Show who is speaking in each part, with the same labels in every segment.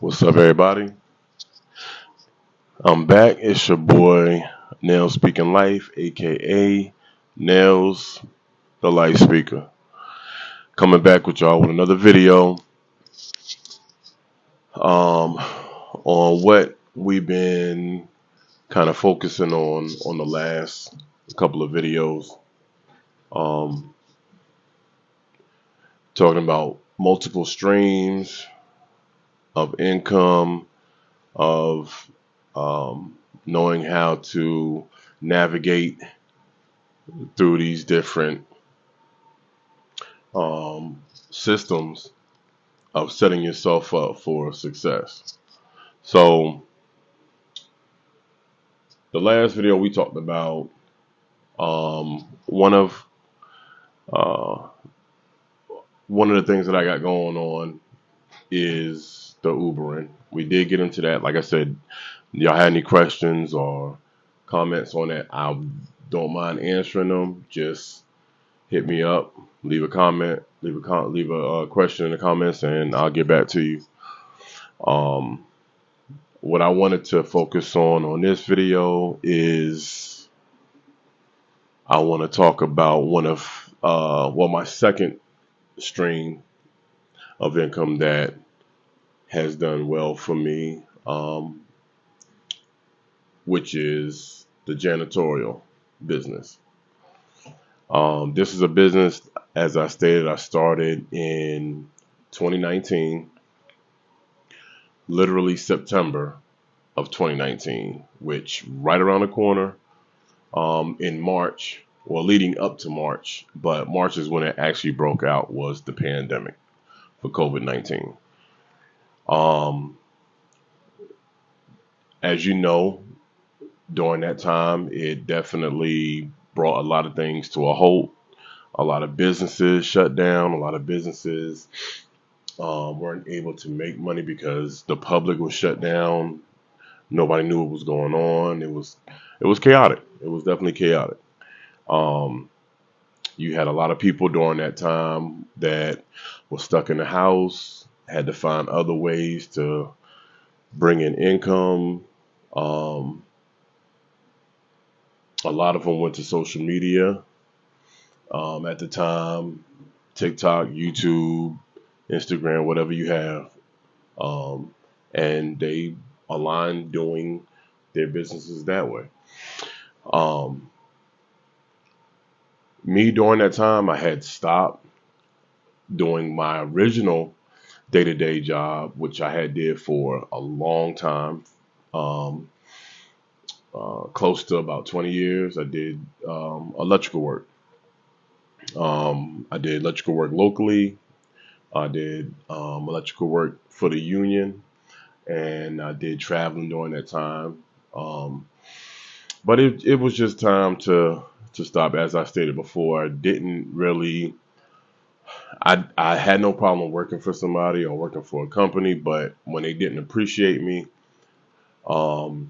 Speaker 1: What's up, everybody? I'm back. It's your boy, Nails Speaking Life, aka Nails, the Life Speaker. Coming back with y'all with another video um, on what we've been kind of focusing on the last couple of videos. Um, Talking about multiple streams of income, of knowing how to navigate through these different systems of setting yourself up for success. So the last video we talked about one of uh, one of the things that I got going on is the Ubering. We did get into that. Like I said, y'all had any questions or comments on that, I don't mind answering them. Just hit me up, leave a comment, leave a question in the comments, and I'll get back to you. Um, what I wanted to focus on this video is I want to talk about one of my second stream of income that has done well for me, which is the janitorial business. This is a business, as I stated, I started in 2019, literally September of 2019, which right around the corner, in March, well, leading up to March, but March is when it actually broke out, was the pandemic for COVID-19. Um, as you know, during that time, it definitely brought a lot of things to a halt. A lot of businesses shut down. A lot of businesses weren't able to make money because the public was shut down. Nobody knew what was going on. It was chaotic. It was definitely chaotic. Um, you had a lot of people during that time that were stuck in the house, had to find other ways to bring in income. Um, a lot of them went to social media at the time, TikTok, YouTube, Instagram, whatever you have, and they aligned doing their businesses that way. Um, Me during that time, I had stopped doing my original day-to-day job, which I had did for a long time, um, close to about 20 years. I did electrical work. I did electrical work locally. I did electrical work for the union, and I did traveling during that time. Um, but it was just time to stop. As I stated before, I didn't really. I had no problem working for somebody or working for a company, but when they didn't appreciate me, um,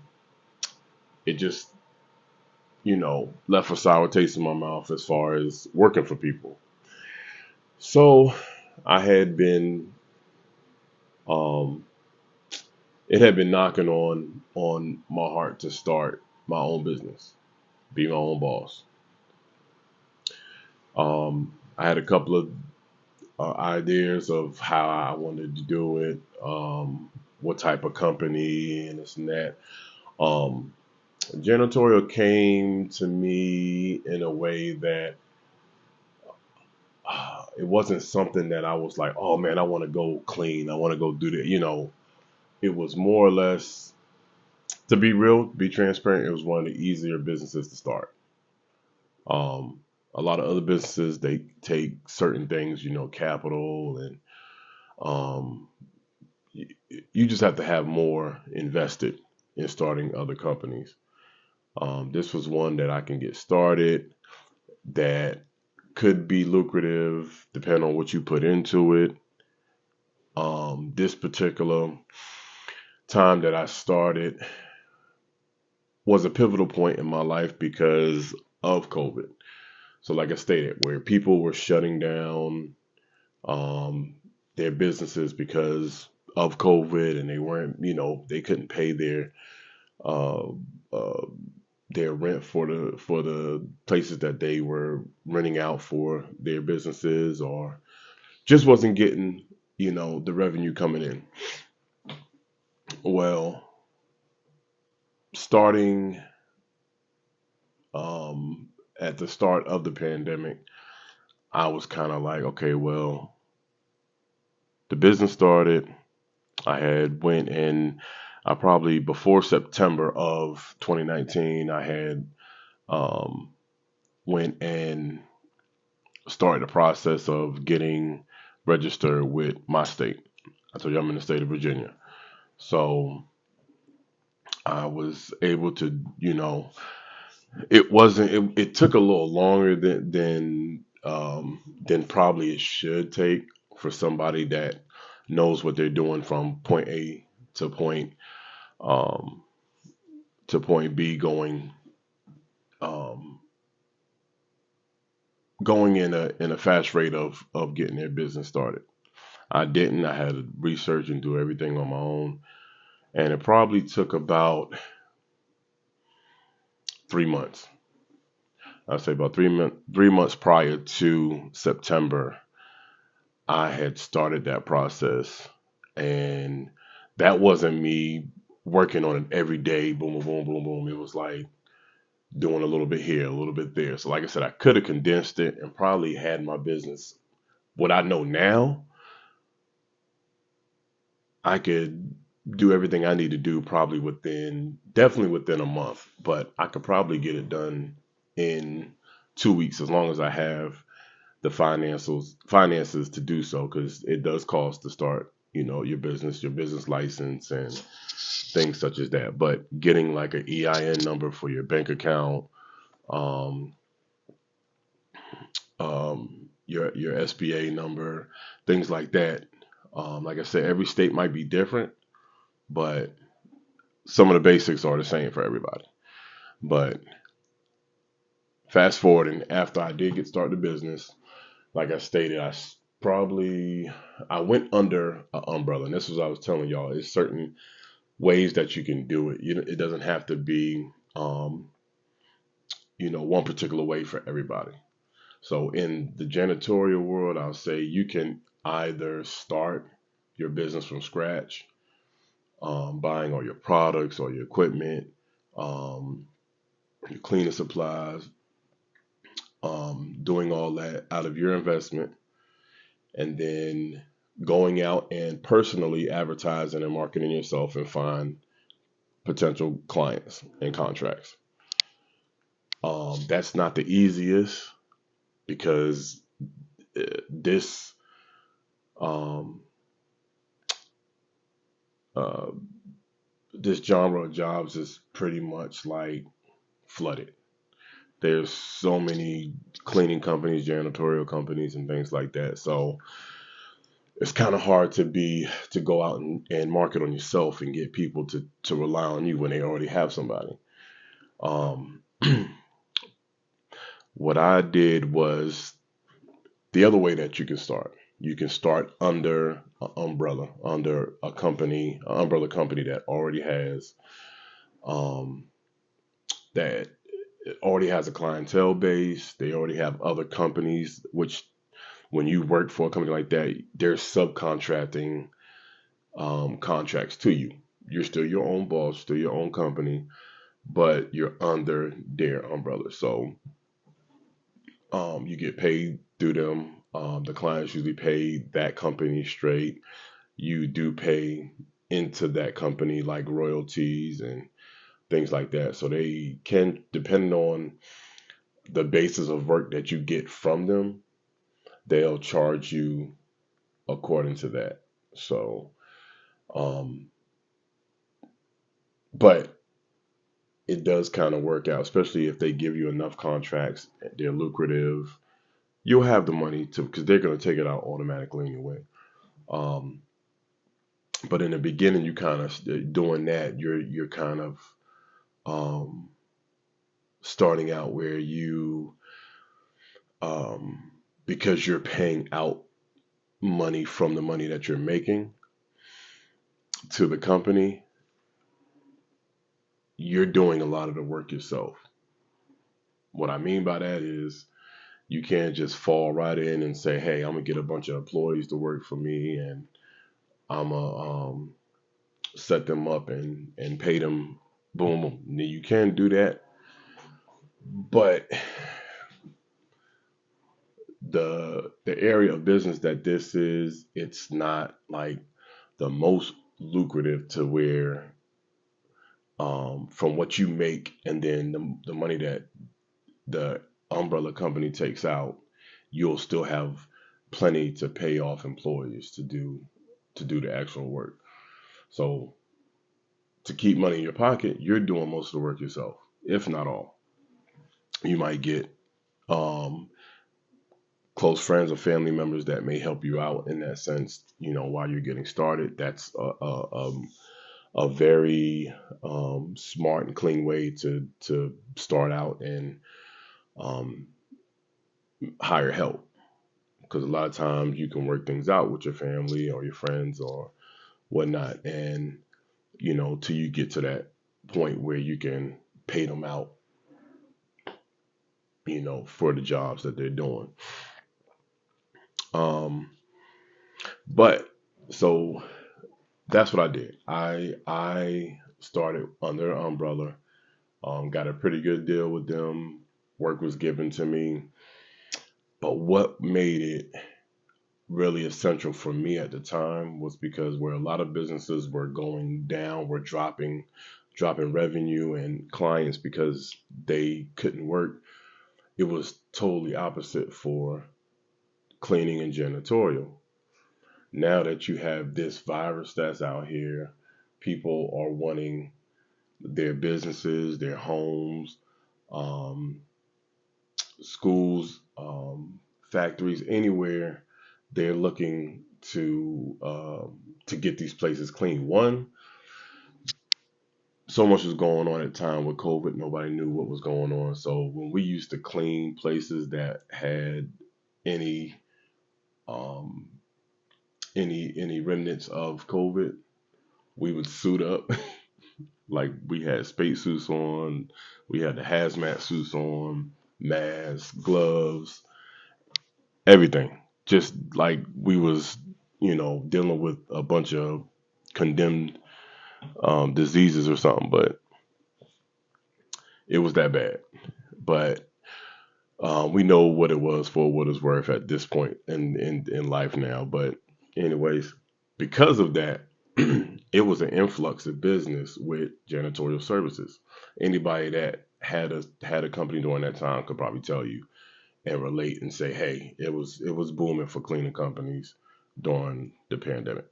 Speaker 1: it just left a sour taste in my mouth as far as working for people. So I had been um, it had been knocking on my heart to start my own business, be my own boss. I had a couple of ideas of how I wanted to do it, what type of company, and this and that. Um, Janitorial came to me in a way that it wasn't something that I was like, oh man, I want to go clean. I want to go do that. It was more or less, to be real, be transparent, it was one of the easier businesses to start. Um, a lot of other businesses, they take certain things, capital, and um, you, you just have to have more invested in starting other companies. This was one that I can get started, that could be lucrative depending on what you put into it. This particular time that I started was a pivotal point in my life because of COVID. So, like I stated, where people were shutting down um, their businesses because of COVID, and they weren't, they couldn't pay uh, uh, their rent for the places that they were renting out for their businesses, or just wasn't getting, the revenue coming in. Well, starting um, at the start of the pandemic, I was kind of like, okay, well, the business started. I had went in, I probably before September of 2019, I had um, went and started the process of getting registered with my state. I told you I'm in the state of Virginia. So I was able to, it took a little longer than probably it should take for somebody that knows what they're doing from point A to um, point B, um, going in a fast rate of getting their business started. I didn't. I had to research and do everything on my own, and it probably took about 3 months. I'd say about 3 months prior to September, I had started that process, and that wasn't me working on it every day. Boom, boom, boom, boom, boom. It was like doing a little bit here, a little bit there. So, like I said, I could have condensed it and probably had my business. What I know now, I could do everything I need to do probably definitely within a month, but I could probably get it done in 2 weeks as long as I have the finances to do so, because it does cost to start, your business license and things such as that. But getting like an EIN number for your bank account, um, your SBA number, things like that. Like I said, every state might be different, but some of the basics are the same for everybody. But fast forward, and after I did get started the business, like I stated, probably I went under an umbrella, and this was what I was telling y'all. It's certain ways that you can do it. It doesn't have to be, one particular way for everybody. So in the janitorial world, I'll say you can either start your business from scratch, buying all your products or your equipment, um, your cleaning supplies, doing all that out of your investment, and then going out and personally advertising and marketing yourself and find potential clients and contracts. That's not the easiest, because this um, uh, this genre of jobs is pretty much like flooded. There's so many cleaning companies, janitorial companies, and things like that. So it's kind of hard to go out and market on yourself and get people to rely on you when they already have somebody. Um, what I did was the other way that you can start. You can start under an umbrella, under an umbrella company that already has um, that already has a clientele base. They already have other companies, which when you work for a company like that, they're subcontracting contracts to you. You're still your own boss, still your own company, but you're under their umbrella. So you get paid through them. The clients usually pay that company straight. You do pay into that company like royalties and things like that. So they can, depending on the basis of work that you get from them, they'll charge you according to that. So, um, but it does kind of work out, especially if they give you enough contracts, they're lucrative. You'll have the money to, because they're going to take it out automatically anyway. Um, but in the beginning, you kind of doing that. You're kind of um, starting out where um, because you're paying out money from the money that you're making. to the company, you're doing a lot of the work yourself. What I mean by that is you can't just fall right in and say, "Hey, I'm gonna get a bunch of employees to work for me, and I'm gonna set them up and pay them." Boom, boom. Now, you can do that, but the area of business that this is, it's not like the most lucrative to where from what you make and then the money that the umbrella company takes out, you'll still have plenty to pay off employees to do the actual work. So to keep money in your pocket, you're doing most of the work yourself, if not all. You might get um, close friends or family members that may help you out in that sense. While you're getting started, that's a very smart and clean way to start out and um, hire help, because a lot of times you can work things out with your family or your friends or whatnot, and till you get to that point where you can pay them out, for the jobs that they're doing. Um, but so that's what I did. I started under an umbrella, got a pretty good deal with them. Work was given to me, but what made it really essential for me at the time was because where a lot of businesses were going down, were dropping revenue and clients because they couldn't work. It was totally opposite for cleaning and janitorial. Now that you have this virus that's out here, people are wanting their businesses, their homes, um, schools, factories, anywhere. They're looking to get these places clean. One, so much was going on at the time with COVID. Nobody knew what was going on. So when we used to clean places that had any um, any remnants of COVID, we would suit up. Like we had space suits on, we had the hazmat suits on, masks, gloves, everything. Just like we was, dealing with a bunch of condemned diseases or something. But it was that bad. But we know what it was for what it's worth at this point in life now. But anyways, because of that, it was an influx of business with janitorial services. Anybody that had a company during that time could probably tell you and relate and say, hey, it was booming for cleaning companies during the pandemic.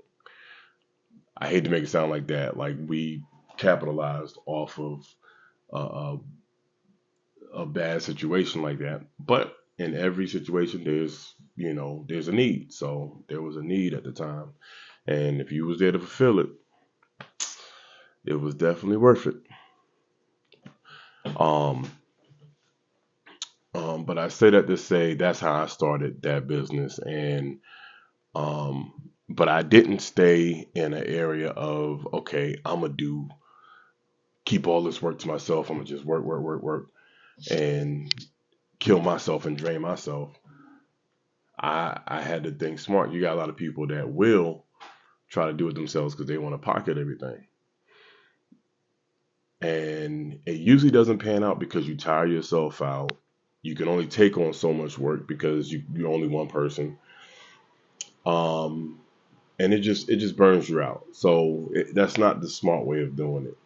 Speaker 1: I hate to make it sound like that, like we capitalized off of a, a bad situation like that. But in every situation, there's a need. So there was a need at the time, and if you was there to fulfill it, it was definitely worth it. Um, but I say that to say that's how I started that business, and um, but I didn't stay in an area of okay, I'm gonna do keep all this work to myself. I'm gonna just work, work, work, work, and kill myself and drain myself. I had to think smart. You got a lot of people that will try to do it themselves because they want to pocket everything. And it usually doesn't pan out because you tire yourself out. You can only take on so much work because you're only one person. Um, and it just burns you out. So that's not the smart way of doing it.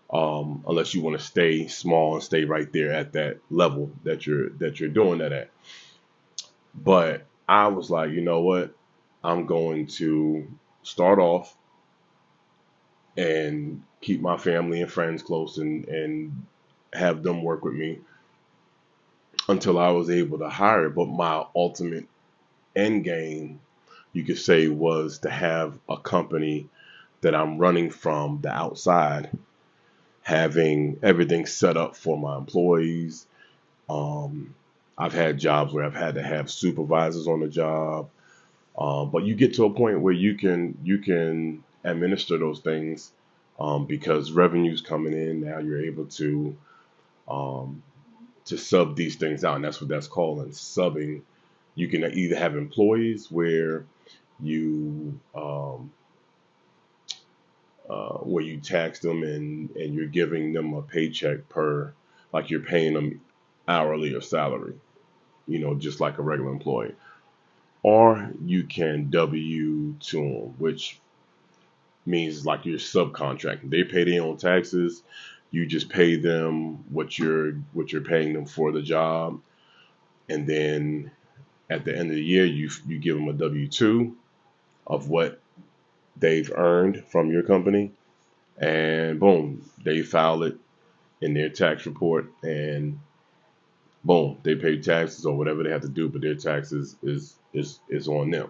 Speaker 1: Unless you want to stay small and stay right there at that level that you're doing that at. But I was like, you know what? I'm going to start off and keep my family and friends close and have them work with me until I was able to hire. But my ultimate end game, you could say, was to have a company that I'm running from the outside, having everything set up for my employees. Um, I've had jobs where I've had to have supervisors on the job, but you get to a point where you can administer those things, because revenue's coming in now. You're able um, to sub these things out, and that's what that's called. And subbing, you can either have employees where you tax them and you're giving them a paycheck per, like you're paying them hourly or salary, just like a regular employee. Or you can W-2 them, which means like you're subcontracting. They pay their own taxes. You just pay them what you're paying them for the job, and then at the end of the year, you give them a W-2 of what they've earned from your company, and boom, they file it in their tax report, and boom, they pay taxes or whatever they have to do, but their taxes is on them,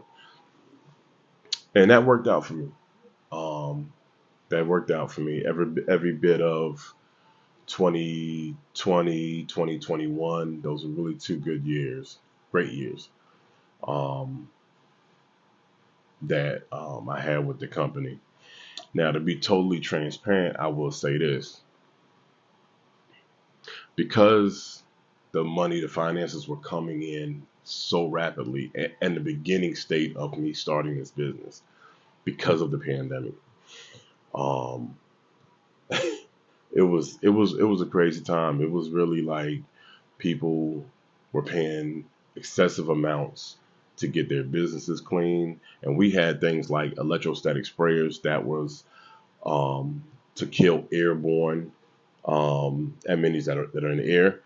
Speaker 1: and that worked out for me. Um, that worked out for me every bit of 2020, 2021. Those were really two good years, great years. Um, that I had with the company. Now, to be totally transparent, I will say this: because the money, the finances were coming in so rapidly, and the beginning state of me starting this business because of the pandemic. Um, it was a crazy time. It was really like people were paying excessive amounts to get their businesses clean, and we had things like electrostatic sprayers that was to kill airborne amenities that are in the air.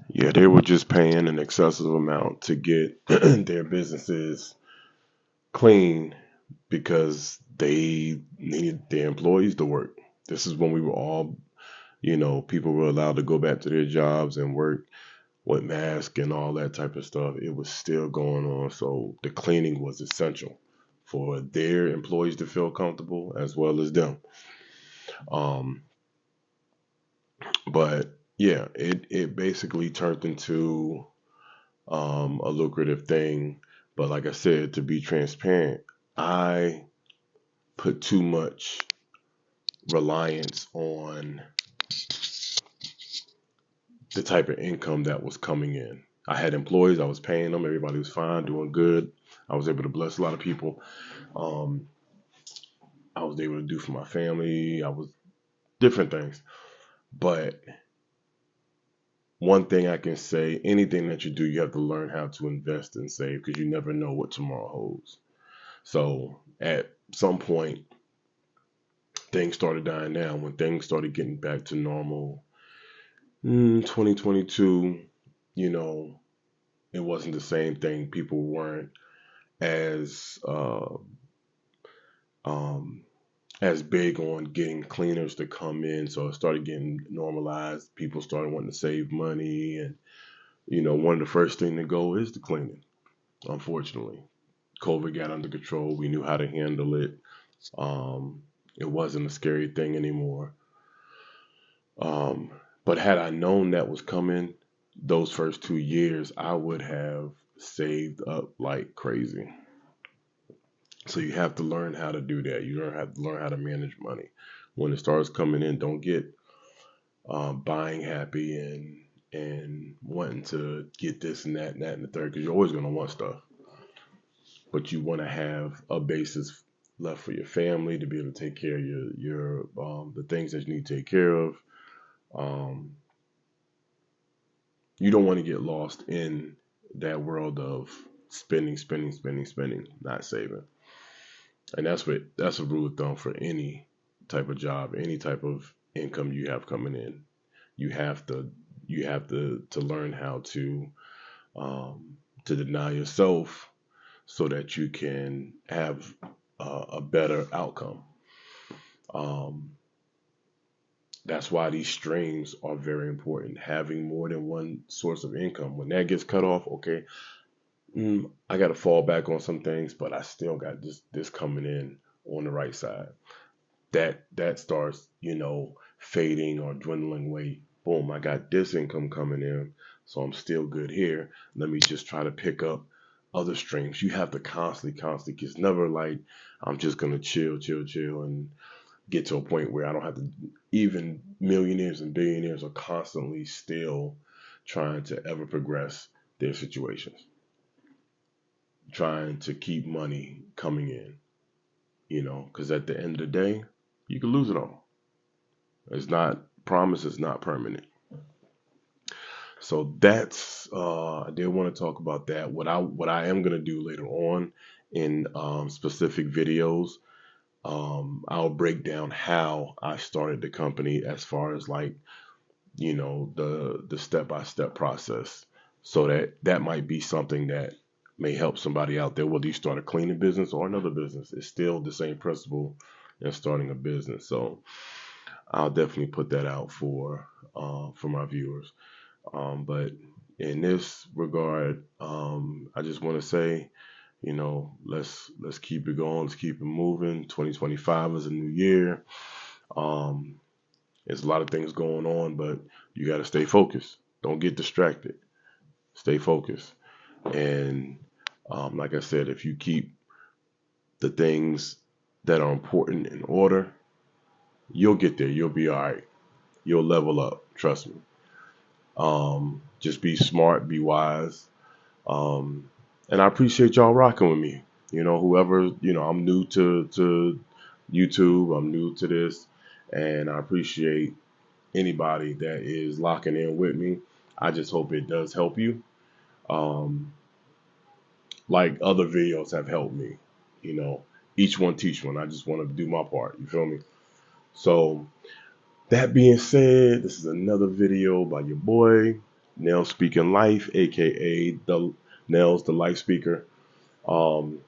Speaker 1: Yeah, they were just paying an excessive amount to get their businesses clean because they needed their employees to work. This is when we were all, people were allowed to go back to their jobs and work with masks and all that type of stuff. It was still going on. So the cleaning was essential for their employees to feel comfortable as well as them. Um, but yeah, it basically turned into a lucrative thing. But like I said, to be transparent, I put too much reliance on the type of income that was coming in. I had employees, I was paying them, everybody was fine, doing good. I was able to bless a lot of people. Um, I was able to do for my family. I was different things. But one thing I can say, anything that you do, you have to learn how to invest and save because you never know what tomorrow holds. So at some point, things started dying down. When things started getting back to normal, 2022, you know, it wasn't the same thing. People weren't as um, as big on getting cleaners to come in, so it started getting normalized. People started wanting to save money, and one of the first thing to go is the cleaning. Unfortunately, COVID got under control. We knew how to handle it. Um, it wasn't a scary thing anymore. Um, but had I known that was coming, those first 2 years, I would have saved up like crazy. So you have to learn how to do that. You have to learn how to manage money. When it starts coming in, don't get buying happy and wanting to get this and that and the third, because you're always going to want stuff. But you want to have a basis left for your family to be able to take care of your the things that you need to take care of. Um, you don't want to get lost in that world of spending, spending, spending, spending, not saving. And that's a rule of thumb for any type of job, any type of income you have coming in. You have to learn how to deny yourself so that you can have a better outcome. Um, that's why these streams are very important. Having more than one source of income. When that gets cut off, okay, I got to fall back on some things, but I still got this coming in on the right side. That starts, fading or dwindling away. Boom, I got this income coming in, so I'm still good here. Let me just try to pick up other streams. You have to constantly. It's never like I'm just gonna chill, and get to a point where I don't have to. Even millionaires and billionaires are constantly still trying to ever progress their situations, trying to keep money coming in. Because at the end of the day, you can lose it all. It's not promise. It's not permanent. So that's I did want to talk about that. What I am gonna do later on in specific videos, I'll break down how I started the company as far as like the step by step process. So that might be something that may help somebody out there, whether you start a cleaning business or another business. It's still the same principle in starting a business. So I'll definitely put that out for my viewers. But in this regard, I just want to say, let's keep it going, let's keep it moving. 2025 is a new year. Um, there's a lot of things going on, but you got to stay focused. Don't get distracted. Stay focused. And like I said, if you keep the things that are important in order, you'll get there. You'll be all right. You'll level up. Trust me. Just be smart, be wise. And I appreciate y'all rocking with me. Whoever, I'm new to YouTube, I'm new to this, and I appreciate anybody that is locking in with me. I just hope it does help you. Um, like other videos have helped me, you know, each one teach one. I just want to do my part. You feel me? So that being said, this is another video by your boy, Nail Speaking Life, aka the Nails the Life Speaker. Um,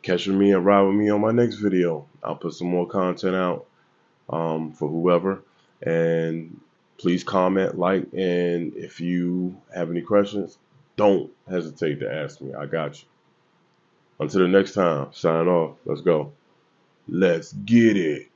Speaker 1: Catch me and ride with me on my next video. I'll put some more content out for whoever. And please comment, like, and if you have any questions, don't hesitate to ask me. I got you. Until the next time, sign off. Let's go. Let's get it.